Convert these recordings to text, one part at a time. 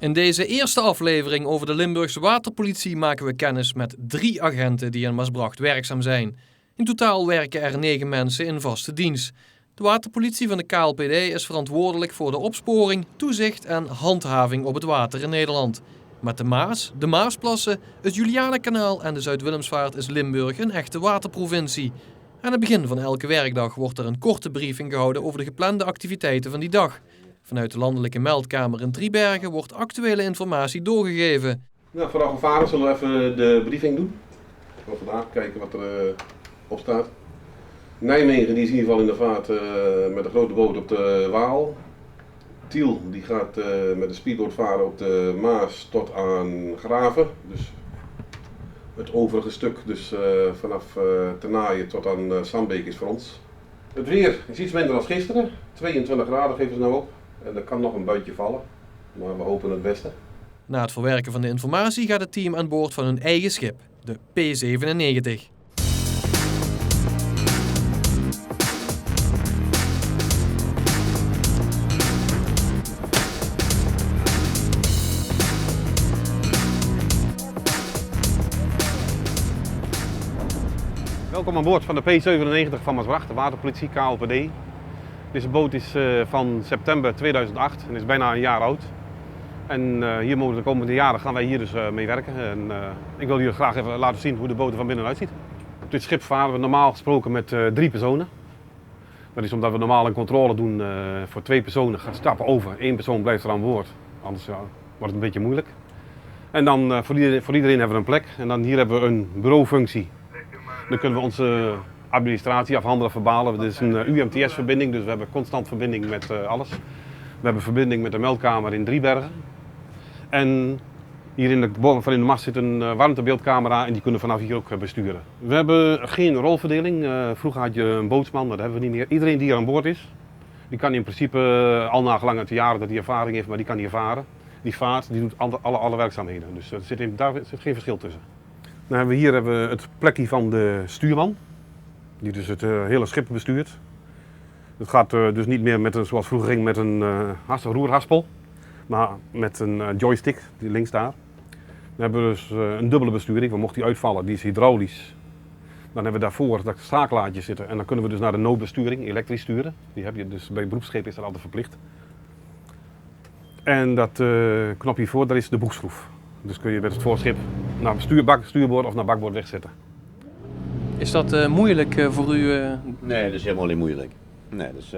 In deze eerste aflevering over de Limburgse waterpolitie maken we kennis met 3 agenten die in Maasbracht werkzaam zijn. In totaal werken er 9 mensen in vaste dienst. De waterpolitie van de KLPD is verantwoordelijk voor de opsporing, toezicht en handhaving op het water in Nederland. Met de Maas, de Maasplassen, het Julianakanaal en de Zuid-Willemsvaart is Limburg een echte waterprovincie. Aan het begin van elke werkdag wordt er een korte briefing gehouden over de geplande activiteiten van die dag. Vanuit de landelijke meldkamer in Driebergen wordt actuele informatie doorgegeven. Nou, vanaf gevaren zullen we even de briefing doen. Van vandaag kijken wat er op staat. Nijmegen die is in ieder geval in de vaart met een grote boot op de Waal. Tiel die gaat met een speedboot varen op de Maas tot aan Graven. Dus het overige stuk, dus vanaf Ternaaien tot aan Sambeek is voor ons. Het weer is iets minder dan gisteren. 22 graden geven ze nou op. En er kan nog een buitje vallen, maar we hopen het beste. Na het verwerken van de informatie gaat het team aan boord van hun eigen schip, de P97. Welkom aan boord van de P97 van Maasbracht, de waterpolitie KLPD. Deze boot is van september 2008 en is bijna een jaar oud. En hier mogen de komende jaren gaan wij hier dus mee werken. En ik wil jullie graag even laten zien hoe de boot er van binnenuit ziet. Op dit schip varen we normaal gesproken met 3 personen. Dat is omdat we normaal een controle doen voor 2 personen. Gaan stappen over, 1 persoon blijft er aan boord. Anders wordt het een beetje moeilijk. En dan voor iedereen hebben we een plek. En dan hier hebben we een bureaufunctie. Dan kunnen we onze administratie afhandelen, verbalen. Dit is een UMTS-verbinding, dus we hebben constant verbinding met alles. We hebben verbinding met de meldkamer in Driebergen. En hier in de mast zit een warmtebeeldcamera en die kunnen vanaf hier ook besturen. We hebben geen rolverdeling. Vroeger had je een bootsman, maar dat hebben we niet meer. Iedereen die hier aan boord is, die kan in principe al na gelang uit de jaren dat hij ervaring heeft, maar die kan hier varen. Die vaart, die doet alle werkzaamheden. Dus daar zit geen verschil tussen. Dan hier hebben we het plekje van de stuurman, die dus het hele schip bestuurt. Het gaat dus niet meer met zoals vroeger ging met een roerhaspel, maar met een joystick die links daar. Dan hebben we dus een dubbele besturing, we mochten die uitvallen, die is hydraulisch. Dan hebben we daarvoor dat schakelaartje zitten en dan kunnen we dus naar de noodbesturing, elektrisch sturen. Die heb je dus bij beroepsschepen is dat altijd verplicht. En dat knopje voor, dat is de boegschroef. Dus kun je met het voorschip naar stuurboord of naar bakboord wegzetten. Is dat moeilijk voor u? Nee, dat is helemaal niet moeilijk. Nee, dus,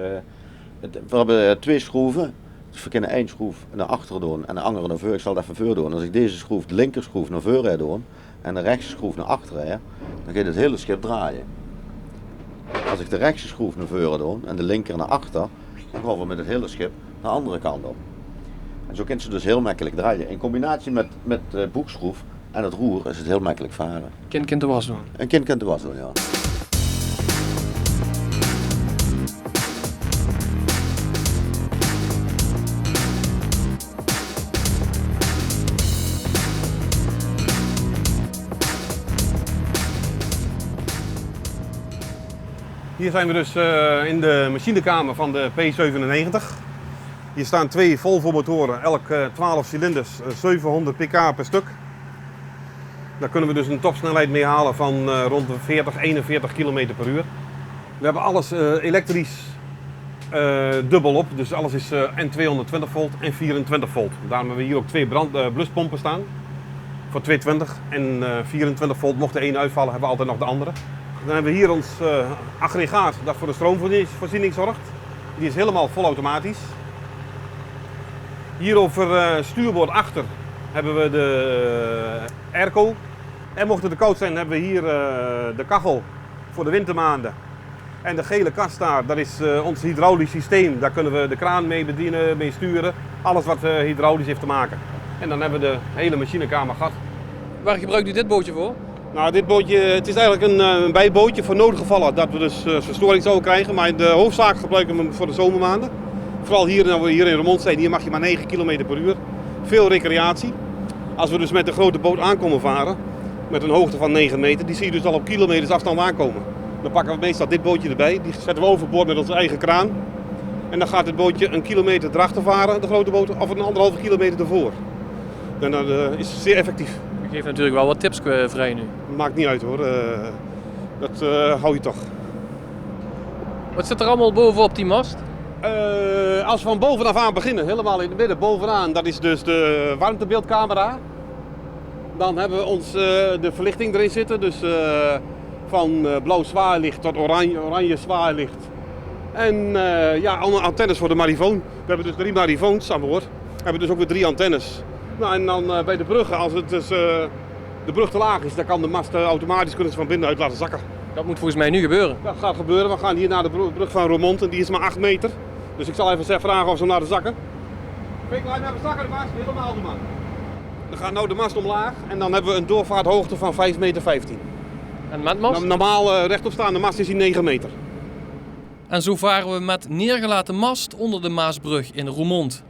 we hebben 2 schroeven. Dus we kunnen 1 schroef naar achteren doen en de andere naar voor. Ik zal het even voor doen. Als ik deze schroef, de linkerschroef naar voren doe en de rechtsschroef naar achteren, dan gaat het hele schip draaien. Als ik de rechtse schroef naar voren doe en de linker naar achter, dan gaan we met het hele schip naar de andere kant op. En zo kunt ze dus heel makkelijk draaien. In combinatie met de boegschroef en het roer is het heel makkelijk varen. Kind kent de was doen. Een kind kent de was doen, ja. Hier zijn we dus in de machinekamer van de P97. Hier staan 2 Volvo motoren, elk 12 cilinders, 700 pk per stuk. Daar kunnen we dus een topsnelheid mee halen van rond de 41 km per uur. We hebben alles elektrisch dubbel op, dus alles is en 220 volt en 24 volt. Daarom hebben we hier ook 2 bluspompen staan voor 220 en 24 volt. Mocht de ene uitvallen, hebben we altijd nog de andere. Dan hebben we hier ons aggregaat dat voor de stroomvoorziening zorgt. Die is helemaal volautomatisch. Hier over stuurboord achter hebben we de airco. En mocht het te koud zijn, hebben we hier de kachel voor de wintermaanden. En de gele kast daar, dat is ons hydraulisch systeem. Daar kunnen we de kraan mee bedienen, mee sturen. Alles wat hydraulisch heeft te maken. En dan hebben we de hele machinekamer gehad. Waar gebruikt u dit bootje voor? Nou, dit bootje, het is eigenlijk een bijbootje voor noodgevallen dat we dus verstoring zouden krijgen. Maar de hoofdzaak gebruiken we hem voor de zomermaanden. Vooral hier in Remond zijn, hier mag je maar 9 km per uur. Veel recreatie. Als we dus met de grote boot aankomen varen, met een hoogte van 9 meter, die zie je dus al op kilometers afstand aankomen. Dan pakken we meestal dit bootje erbij, die zetten we overboord met onze eigen kraan. En dan gaat het bootje een kilometer erachter varen, de grote boot, of een 1,5 kilometer ervoor. En dat is zeer effectief. U geeft natuurlijk wel wat tips vrij nu. Maakt niet uit hoor, dat hou je toch. Wat zit er allemaal bovenop die mast? Als we van bovenaf aan beginnen, helemaal in het midden, bovenaan, dat is dus de warmtebeeldcamera. Dan hebben we de verlichting erin zitten, dus van blauw zwaailicht tot oranje zwaailicht. En antennes voor de marifoon. We hebben dus 3 marifoons aan boord. We hebben dus ook weer 3 antennes. Nou, en dan bij de bruggen, als het dus, de brug te laag is, dan kan de mast automatisch kunnen ze van binnenuit laten zakken. Dat moet volgens mij nu gebeuren. Dat gaat gebeuren. We gaan hier naar de brug van Roermond en die is maar 8 meter. Dus ik zal even vragen of ze hem laten zakken. Kijk, laat hem even zakken, de mast. Helemaal de man. Dan gaat nou de mast omlaag en dan hebben we een doorvaarthoogte van 5,15 meter. En met mast? Normaal rechtopstaande mast is die 9 meter. En zo varen we met neergelaten mast onder de Maasbrug in Roermond.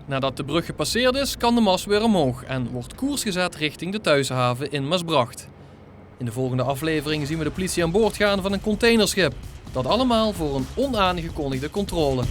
Nadat de brug gepasseerd is, kan de mast weer omhoog en wordt koers gezet richting de thuishaven in Maasbracht. In de volgende aflevering zien we de politie aan boord gaan van een containerschip. Dat allemaal voor een onaangekondigde controle.